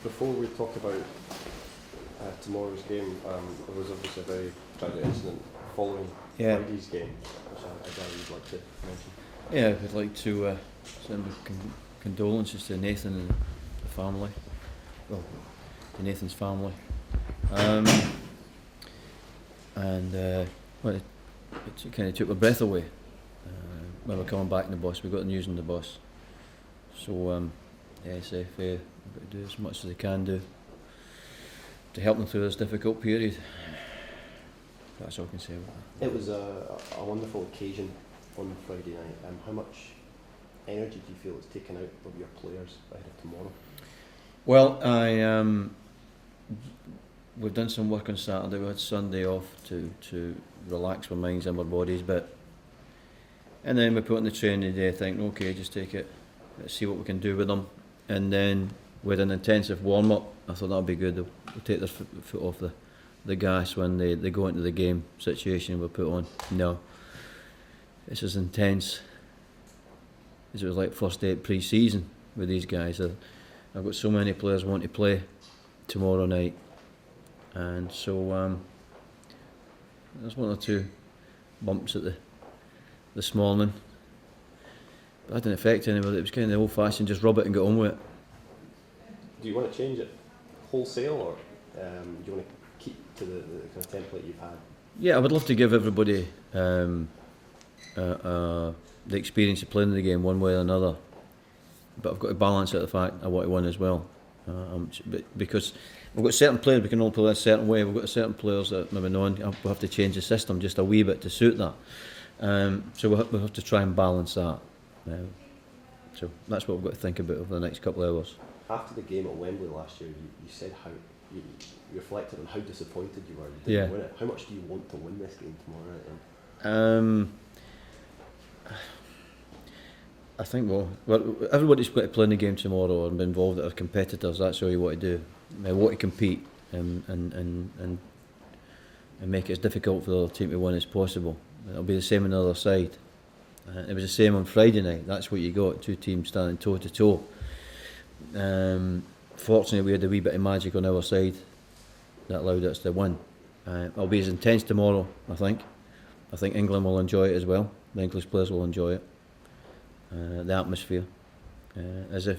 Before we talk about tomorrow's game, there was obviously a very tragic incident following Friday's game, which I gather you'd like to mention. Yeah, I'd like to send my condolences to Nathan and the family. Well, to Nathan's family. It kind of took my breath away when we're coming back in the bus. We got the news on the bus. So the SFA have got to do as much as they can do to help them through this difficult period. That's all I can say about that. It was a wonderful occasion on Friday night. How much energy do you feel it's taken out of your players ahead of tomorrow? Well, we've done some work on Saturday. We had Sunday off to relax our minds and our bodies, and then we put in the training day, thinking, okay, just take it, let's see what we can do with them. And then with an intensive warm up, I thought that'd be good. They'll take their foot off the gas when they go into the game situation. We'll put on. No, it's as intense as it was like first day pre-season with these guys. I've got so many players want to play tomorrow night, and so there's one or two bumps at this morning, but that didn't affect anybody. It was kind of old-fashioned, just rub it and get on with it. Do you want to change it wholesale, or do you want to keep to the kind of template you've had? Yeah, I would love to give everybody the experience of playing the game one way or another, but I've got to balance out the fact I want to win as well. Because we've got certain players we can all play a certain way. We've got certain players that maybe we'll have to change the system just a wee bit to suit that. So we'll have to try and balance that. So that's what we've got to think about over the next couple of hours. After the game at Wembley last year, you said how you reflected on how disappointed you were. You didn't win it. How much do you want to win this game tomorrow night then? I think well, everybody's got to play in the game tomorrow and be involved as competitors. That's all you want to do. I want to compete and make it as difficult for the other team to win as possible. It'll be the same on the other side. It was the same on Friday night. That's what you got, two teams standing toe to toe. Fortunately, we had a wee bit of magic on our side that allowed us to win. It'll be as intense tomorrow, I think. I think England will enjoy it as well. The English players will enjoy it. The atmosphere, as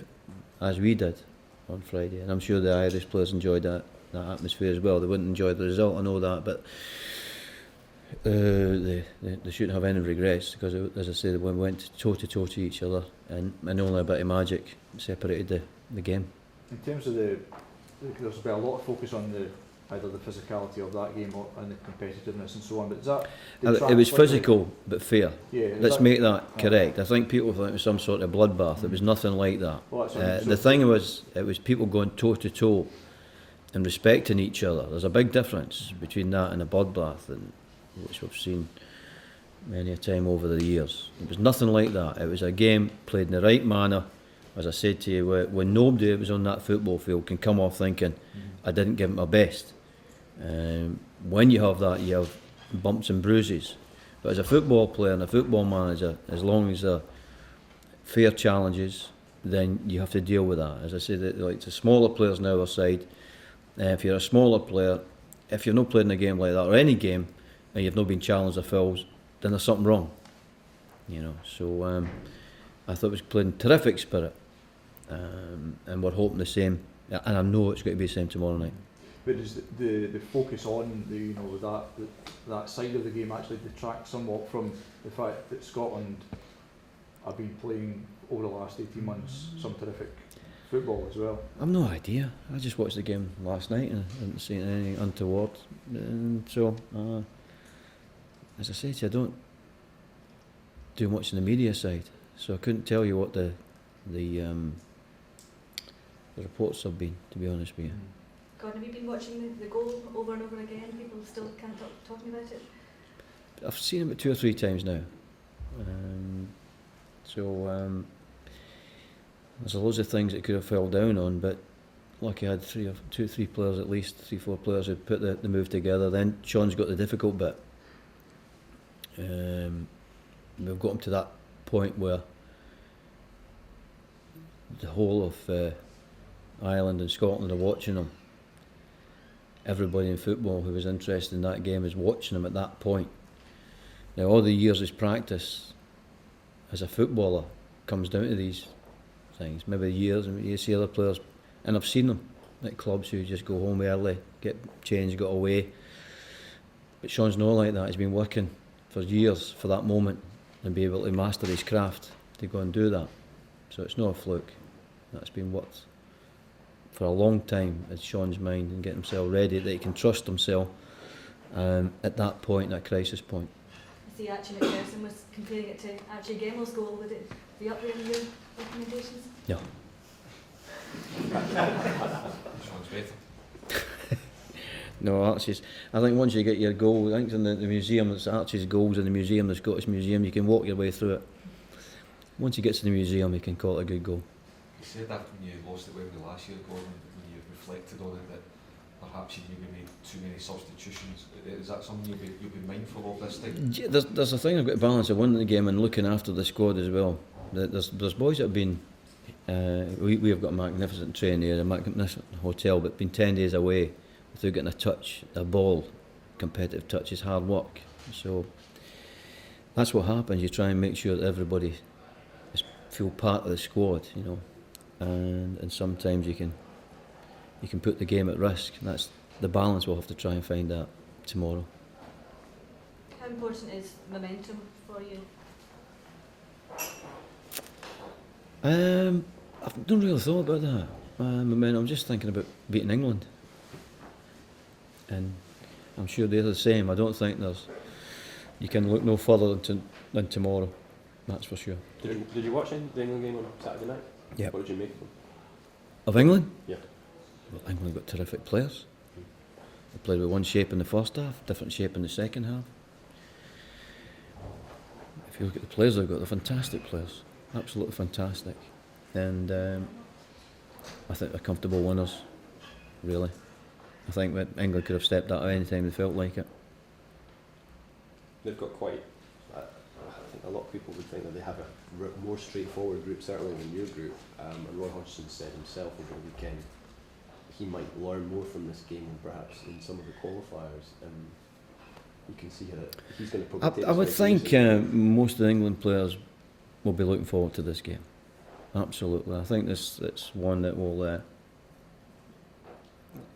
we did on Friday, and I'm sure the Irish players enjoyed that atmosphere as well. They wouldn't enjoy the result, I know that, but they shouldn't have any regrets, because as I said, we went toe to toe to each other, and only a bit of magic separated the game. In terms of there's been a lot of focus on either the physicality of that game or and the competitiveness and so on, but it was physical but fair. Yeah, let's make that correct. I think people thought it was some sort of bloodbath. It was nothing like that. Well, the thing was, it was people going toe to toe and respecting each other. There's a big difference between that and a bloodbath, which we've seen many a time over the years. It was nothing like that. It was a game played in the right manner. As I said to you, when nobody that was on that football field can come off thinking, I didn't give it my best. When you have that, you have bumps and bruises. But as a football player and a football manager, as long as they're fair challenges, then you have to deal with that. As I said, like the smaller players on our side, if you're a smaller player, if you're not playing a game like that, or any game, and you've not been challenged or fouls, then there's something wrong. So I thought it was playing terrific spirit, and we're hoping the same, and I know it's going to be the same tomorrow night. But does the focus on that side of the game actually detract somewhat from the fact that Scotland have been playing over the last 18 months some terrific football as well? I've no idea. I just watched the game last night and didn't see anything untoward. And so, as I said to you, I don't do much in the media side, so I couldn't tell you what the reports have been, to be honest with you. Gordon, have you been watching the goal over and over again? People still can't talking about it? I've seen it about 2 or 3 times now. There's loads of things that could have fell down on, but lucky I had 3 players at least, 3-4 players who put the move together. Then Sean's got the difficult bit. We've got him to that point where the whole of Ireland and Scotland are watching them. Everybody in football who was interested in that game is watching them at that point. Now, all the years of practice as a footballer comes down to these things. Maybe years, and you see other players, and I've seen them at clubs who just go home early, get changed, go away. But Sean's not like that. He's been working for years for that moment and be able to master his craft to go and do that. So it's not a fluke. That's been worked for a long time in Sean's mind and get himself ready that he can trust himself at that point, that crisis point. I see Archie McPherson was comparing it to Archie Gemmell's goal. Would it be up there in your recommendations? No. Sean's better. No, Archie's. I think once you get your goal, I think in the museum, it's Archie's goals in the museum, the Scottish Museum, you can walk your way through it. Once you get to the museum, you can call it a good goal. You said that when you lost at Wembley last year, Gordon, when you reflected on it, that perhaps you maybe made too many substitutions. Is that something you'll be mindful of this time? Yeah, there's a thing I've got to balance of winning the game and looking after the squad as well. There's boys that have been. We have got a magnificent train here, a magnificent hotel, but been 10 days away without getting a touch, a ball. Competitive touch is hard work. So that's what happens. You try and make sure that everybody feel part of the squad, you know, and sometimes you can put the game at risk. And that's the balance we'll have to try and find out tomorrow. How important is momentum for you? I've not really thought about that. I'm just thinking about beating England, and I'm sure they're the same. I don't think you can look no further than tomorrow. That's for sure. Did you watch the England game on Saturday night? Yeah. What did you make of them? Of England? Yeah. Well, England got terrific players. They played with one shape in the first half, different shape in the second half. If you look at the players they've got, they're fantastic players. Absolutely fantastic. And I think they're comfortable winners, really. I think that England could have stepped out at any time they felt like it. They've got quite. I think a lot of people would think that they have a more straightforward group, certainly than your group. And Roy Hodgson said himself over the weekend he might learn more from this game than perhaps in some of the qualifiers. And you can see how he's going to probably. I would think most of the England players will be looking forward to this game. Absolutely. I think it's one that will.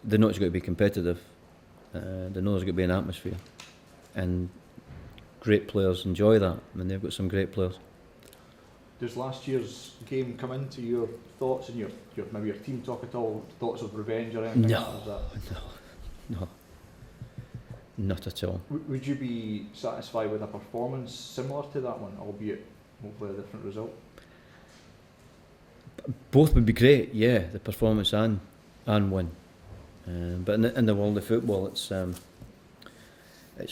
They know it's going to be competitive. They know there's going to be an atmosphere, and great players enjoy that. I mean, they've got some great players. Does last year's game come into your thoughts and your maybe your team talk at all? Thoughts of revenge or anything? No, no, not at all. Would you be satisfied with a performance similar to that one, albeit hopefully a different result? Both would be great, yeah, the performance and win. But in the world of football, it's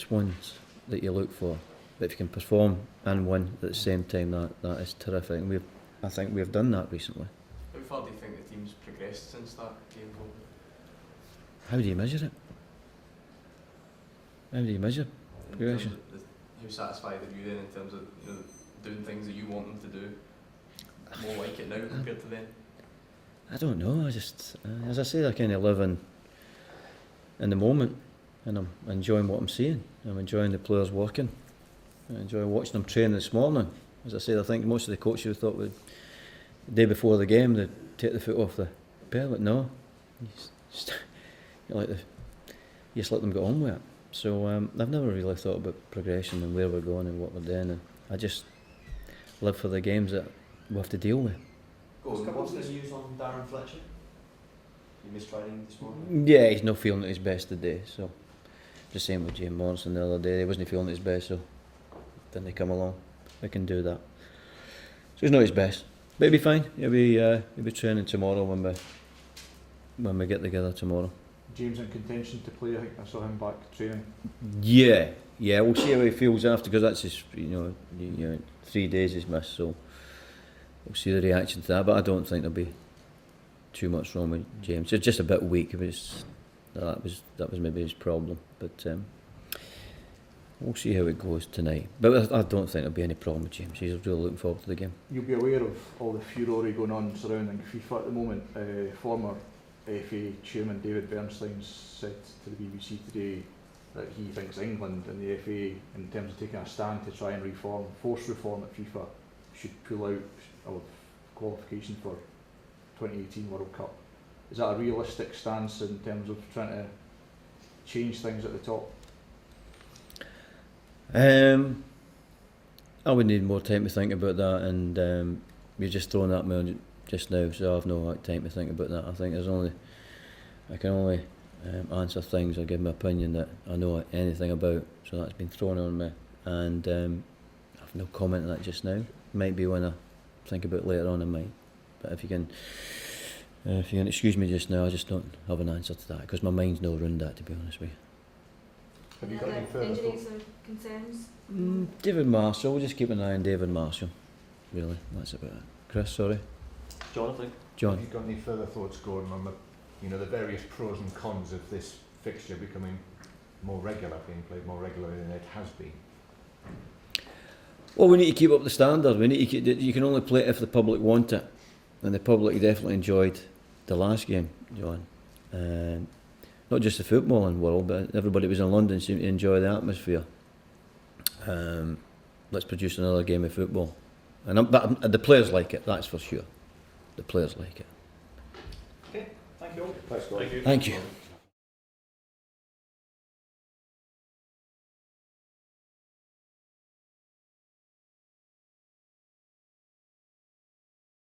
ones that you look for. But if you can perform and win at the same time, that is terrific. And I think we've done that recently. How far do you think the team's progressed since that game? How do you measure it? How do you measure progression? How satisfied are you then in terms of doing things that you want them to do? More like it now compared to then? I don't know. I just, as I say, I kind of live in the moment, and I'm enjoying what I'm seeing. I'm enjoying the players working. I enjoy watching them train this morning. As I said, I think most of the coaches thought the day before the game they'd take the foot off the pedal, but no, you just let them get on with it. So I've never really thought about progression and where we're going and what we're doing. And I just live for the games that we have to deal with. What's the news on Darren Fletcher? You missed training this morning? Yeah, he's not feeling at his best today. So the same with James Morrison the other day. He wasn't feeling at his best, so then they come along. They can do that. So he's not his best, but he'll be fine. He'll be training tomorrow when we get together tomorrow. James in contention to play. I think I saw him back training. Yeah. We'll see how he feels after, because that's his 3 days he's missed. So we'll see the reaction to that. But I don't think there'll be too much wrong with James. It's just a bit weak. That was maybe his problem. But we'll see how it goes tonight. But I don't think there'll be any problem with James. He's really looking forward to the game. You'll be aware of all the furore going on surrounding FIFA at the moment. Former FA Chairman David Bernstein said to the BBC today that he thinks England and the FA, in terms of taking a stand to try and force reform at FIFA, should pull out of qualification for 2018 World Cup. Is that a realistic stance in terms of trying to change things at the top? I would need more time to think about that, and you're just throwing that at me on just now, so I've no time to think about that. I think I can only answer things or give my opinion that I know anything about, so that's been thrown on me, and I've no comment on that just now. Might be when I think about it later on, I might, but if you can excuse me just now, I just don't have an answer to that, because my mind's no around that, to be honest with you. Have you Any got any other further injuries thoughts? or concerns? David Marshall, we'll just keep an eye on David Marshall, really, that's about it. Chris, sorry. Jonathan? John. Have you got any further thoughts, Gordon, on the various pros and cons of this fixture becoming more regular, being played more regularly than it has been? Well, we need to keep up the standard. We need to you can only play it if the public want it, and the public definitely enjoyed the last game, John. Not just the footballing world, but everybody who was in London seemed to enjoy the atmosphere. Let's produce another game of football, but the players like it. That's for sure. The players like it. Okay, thank you all. Thanks, Gordon. Thank you. Thank you.